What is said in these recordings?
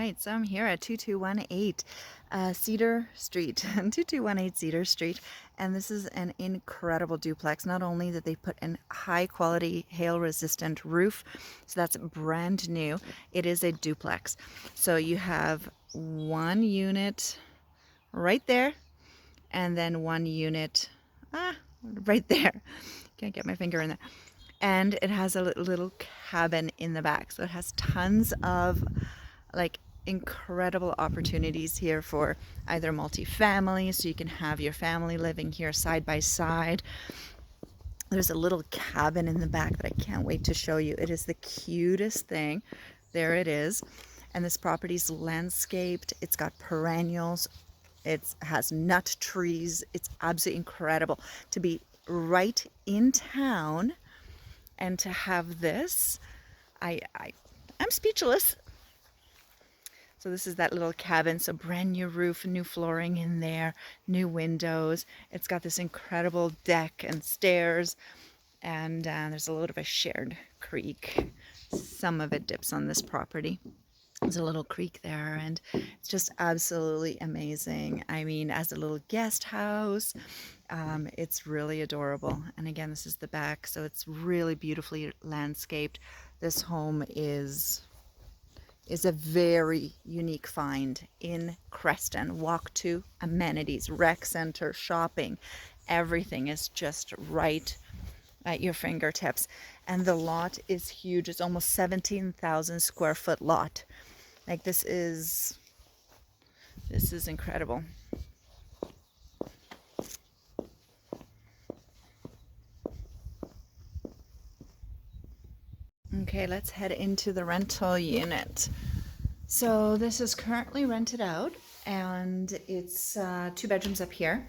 right, so I'm here at 2218 Cedar Street, 2218 Cedar Street, and this is an incredible duplex. Not only that they put in high quality hail resistant roof, so that's brand new, it is a duplex. So you have one unit right there, and then one unit right there. Can't get my finger in there. And it has a little cabin in the back, so it has tons of like incredible opportunities here for either multi-family, so you can have your family living here side by side. There's a little cabin in the back that I can't wait to show you. It is the cutest thing. There it is. And this property's landscaped. It's got perennials. It has nut trees. It's absolutely incredible to be right in town and to have this. I'm speechless. So this is that little cabin. So brand new roof, new flooring in there, new windows. It's got this incredible deck and stairs, and there's a little bit of a shared creek. Some of it dips on this property. There's a little creek there, and it's just absolutely amazing. I mean, as a little guest house, it's really adorable. And again, this is the back, so it's really beautifully landscaped. This home is a very unique find in Creston. Walk to amenities, rec center, shopping, everything is just right at your fingertips. And the lot is huge. It's almost 17,000 square foot lot. Like this is incredible. Okay, let's head into the rental unit. So this is currently rented out, and it's 2 bedrooms up here,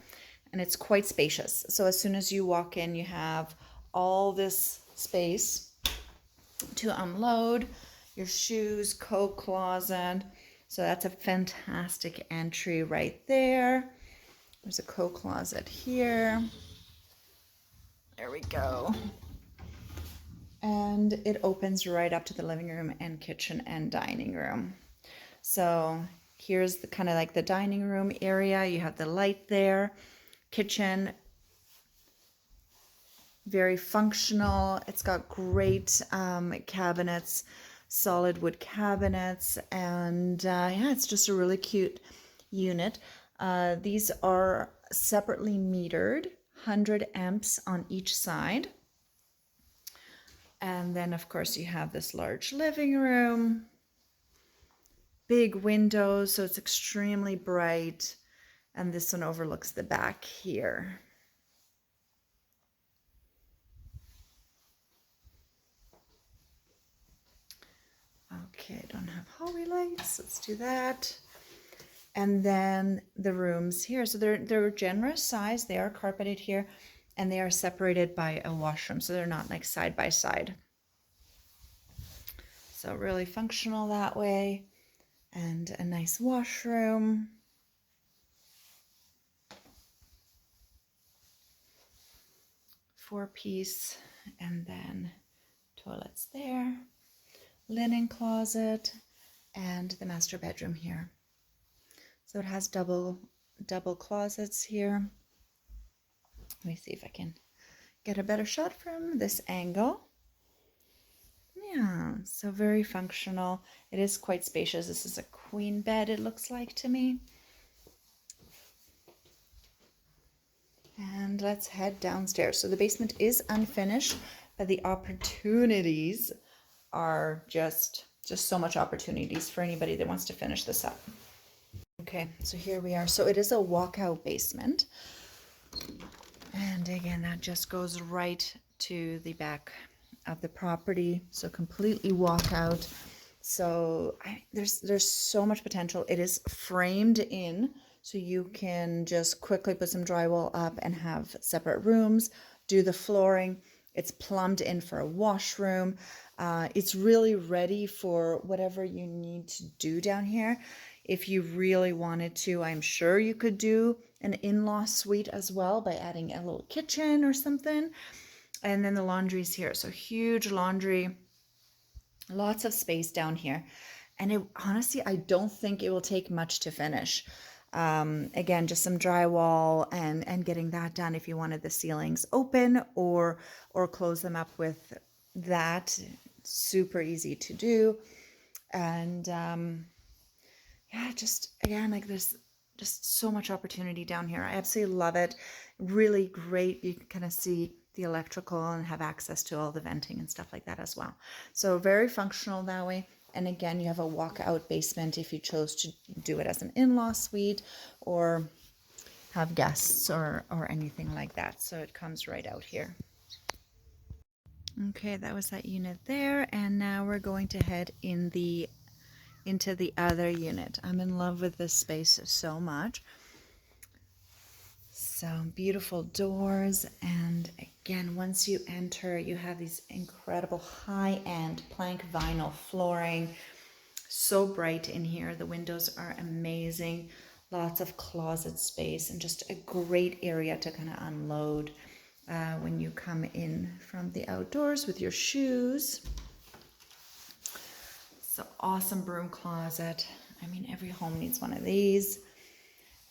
and it's quite spacious. So as soon as you walk in, you have all this space to unload your shoes, coat closet. So that's a fantastic entry right there. There's a coat closet here. There we go. And it opens right up to the living room and kitchen and dining room. So here's the kind of like the dining room area. You have the light there. Kitchen, very functional. It's got great cabinets, solid wood cabinets, and yeah, it's just a really cute unit. These are separately metered, 100 amps on each side. And then of course you have this large living room, big windows, so it's extremely bright. And this one overlooks the back here. Okay, I don't have hallway lights. Let's do that. And then the rooms here. So they're generous size. They are carpeted here, and they are separated by a washroom. So they're not like side by side. So really functional that way. And a nice washroom. Four-piece, and then toilets there, linen closet, and the master bedroom here. So it has double closets here. Let me see if I can get a better shot from this angle. Yeah, so very functional. It is quite spacious. This is a queen bed, it looks like to me. And let's head downstairs. So the basement is unfinished, but the opportunities are just so much opportunities for anybody that wants to finish this up. Okay, so here we are. So it is a walkout basement. And again, that just goes right to the back of the property. So completely walkout. So there's so much potential. It is framed in, so you can just quickly put some drywall up and have separate rooms, do the flooring. It's plumbed in for a washroom. It's really ready for whatever you need to do down here. If you really wanted to, I'm sure you could do an in-law suite as well by adding a little kitchen or something. And then the laundry's here. So huge laundry, lots of space down here. And it honestly, I don't think it will take much to finish. Again, just some drywall and getting that done if you wanted the ceilings open or close them up with that. Super easy to do. And yeah, just again, like there's just so much opportunity down here. I absolutely love it. Really great. You can kind of see the electrical and have access to all the venting and stuff like that as well. So very functional that way. And again, you have a walkout basement if you chose to do it as an in-law suite or have guests or anything like that. So it comes right out here. Okay, that was that unit there. And now we're going to head into the other unit. I'm in love with this space so much. So beautiful doors, and again, once you enter, you have these incredible high-end plank vinyl flooring. So bright in here. The windows are amazing. Lots of closet space and just a great area to kind of unload when you come in from the outdoors with your shoes. So awesome broom closet. I mean, every home needs one of these.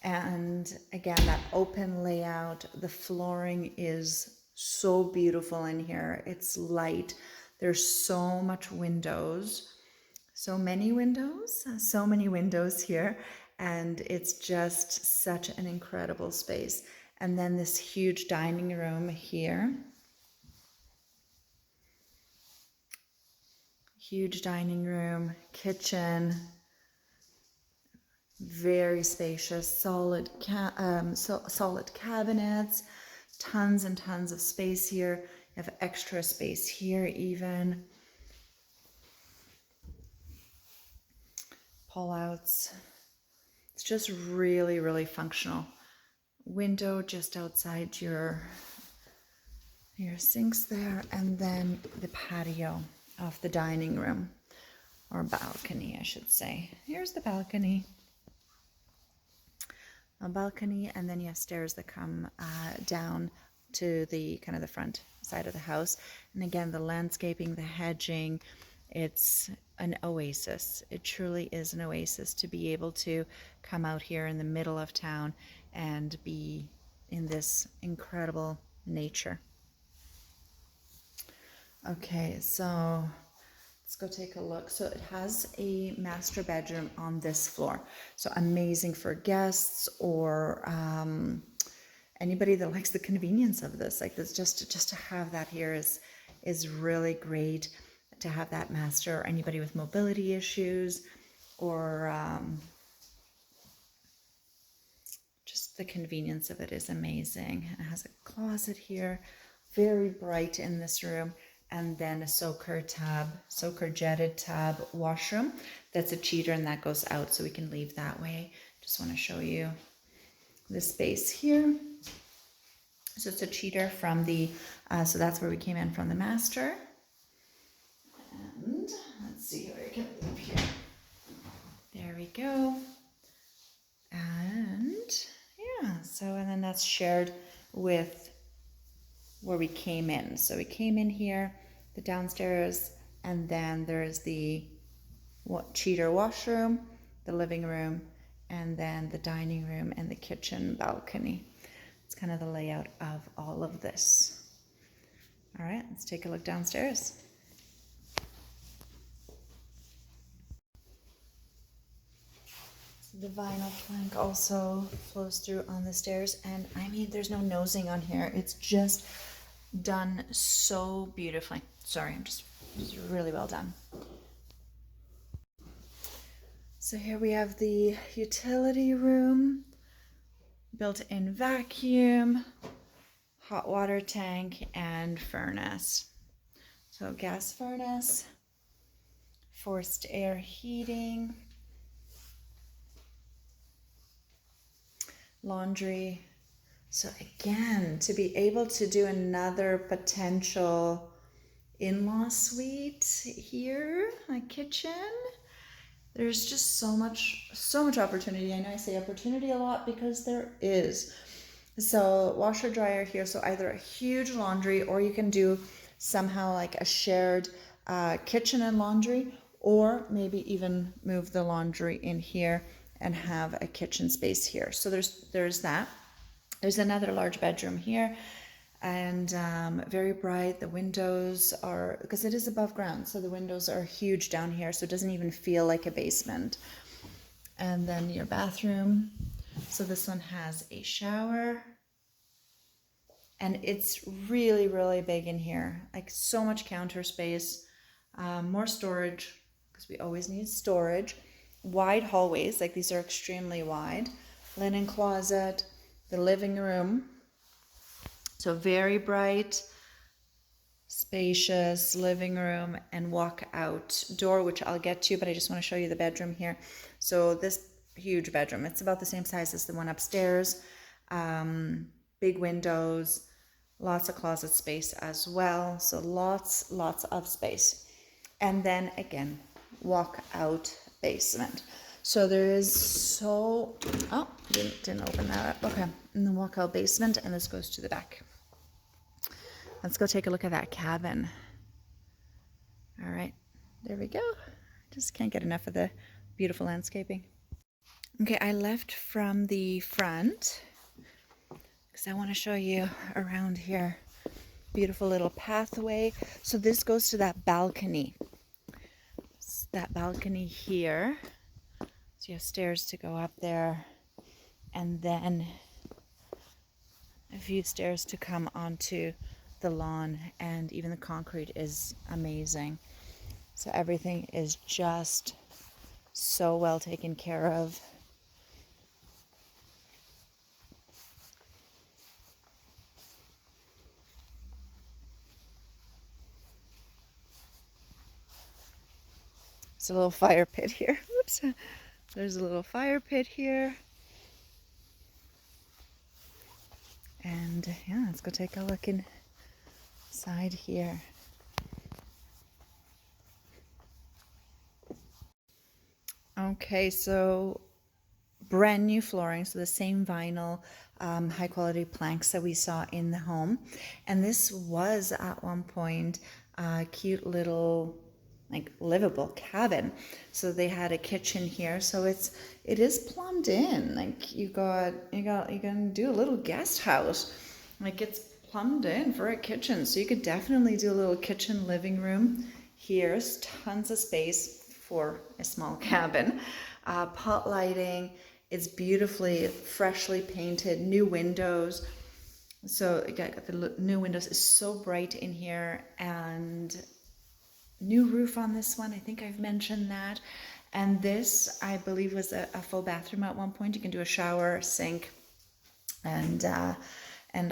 And again, that open layout, the flooring is so beautiful in here. It's light. There's so much windows, so many windows here. And it's just such an incredible space. And then this huge dining room here. Huge dining room, kitchen, very spacious, solid cabinets, tons and tons of space here. You have extra space here even. Pull-outs. It's just really, really functional. Window just outside your sinks there, and then the patio of the dining room, or balcony, I should say. Here's the balcony. A balcony, and then you have stairs that come down to the kind of the front side of the house. And again, the landscaping, the hedging, it's an oasis. It truly is an oasis to be able to come out here in the middle of town and be in this incredible nature. Okay, so let's go take a look. So it has a master bedroom on this floor. So amazing for guests or anybody that likes the convenience of this. Like this, just to have that here is really great. To have that master, or anybody with mobility issues, or just the convenience of it is amazing. It has a closet here, very bright in this room. And then a soaker jetted tub washroom. That's a cheater and that goes out, so we can leave that way. Just want to show you the space here. So it's a cheater from the, so that's where we came in from the master. And let's see where we can leave here. There we go. And yeah, so and then that's shared with where we came in. So we came in here, the downstairs, and then there's the cheater washroom, the living room, and then the dining room and the kitchen balcony. It's kind of the layout of all of this. All right, let's take a look downstairs. The vinyl plank also flows through on the stairs, and I mean, there's no nosing on here. It's just done so beautifully. Sorry, I'm just really well done. So here we have the utility room, built-in vacuum, hot water tank, and furnace. So gas furnace, forced air heating, laundry. So again, to be able to do another potential in-law suite here, a kitchen, there's just so much opportunity. I know I say opportunity a lot because there is. So washer dryer here, so either a huge laundry, or you can do somehow like a shared kitchen and laundry, or maybe even move the laundry in here and have a kitchen space here. So there's that. There's another large bedroom here, and very bright. The windows are, because it is above ground, so the windows are huge down here, so it doesn't even feel like a basement. And then your bathroom. So this one has a shower, and it's really, really big in here. Like so much counter space, more storage, because we always need storage. Wide hallways, like these are extremely wide. Linen closet, the living room. So very bright, spacious living room and walk out door, which I'll get to, but I just want to show you the bedroom here. So this huge bedroom, it's about the same size as the one upstairs. Big windows, lots of closet space as well. So lots of space. And then again, walk out basement. So there is oh, didn't open that up. Okay, and then walk out basement, and this goes to the back. Let's go take a look at that cabin. All right, there we go. Just can't get enough of the beautiful landscaping. Okay, I left from the front because I want to show you around here. Beautiful little pathway. So this goes to that balcony. It's that balcony here. So you have stairs to go up there, and then a few stairs to come onto the lawn, and even the concrete is amazing. So everything is just so well taken care of. There's a little fire pit here. Oops. There's a little fire pit here. And yeah, let's go take a look inside here. Okay, so brand new flooring, so the same vinyl, high quality planks that we saw in the home. And this was at one point a cute little like livable cabin. So they had a kitchen here, so it is plumbed in. Like you can do a little guest house. Like it's plumbed in for a kitchen, so you could definitely do a little kitchen living room. Here's tons of space for a small cabin. Pot lighting. It's beautifully, freshly painted, new windows. So the new windows is so bright in here, and new roof on this one. I think I've mentioned that. And this, I believe, was a full bathroom at one point. You can do a shower, sink, and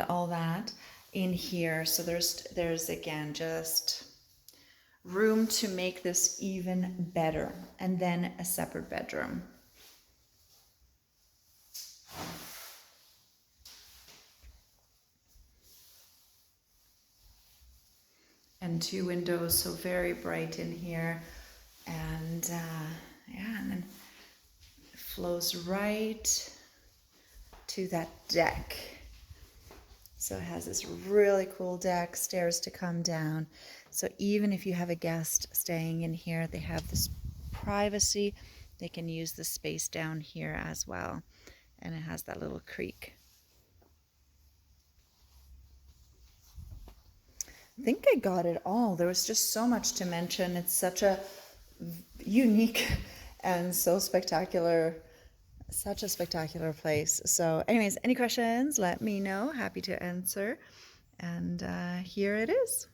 all that in here. So there's again just room to make this even better. And then a separate bedroom. And two windows, so very bright in here. And yeah, and then it flows right to that deck. So it has this really cool deck, stairs to come down. So even if you have a guest staying in here, they have this privacy. They can use the space down here as well. And it has that little creek. I think I got it all. There was just so much to mention. It's such a unique and so spectacular, such a spectacular place. So anyways, any questions, let me know. Happy to answer. And here it is.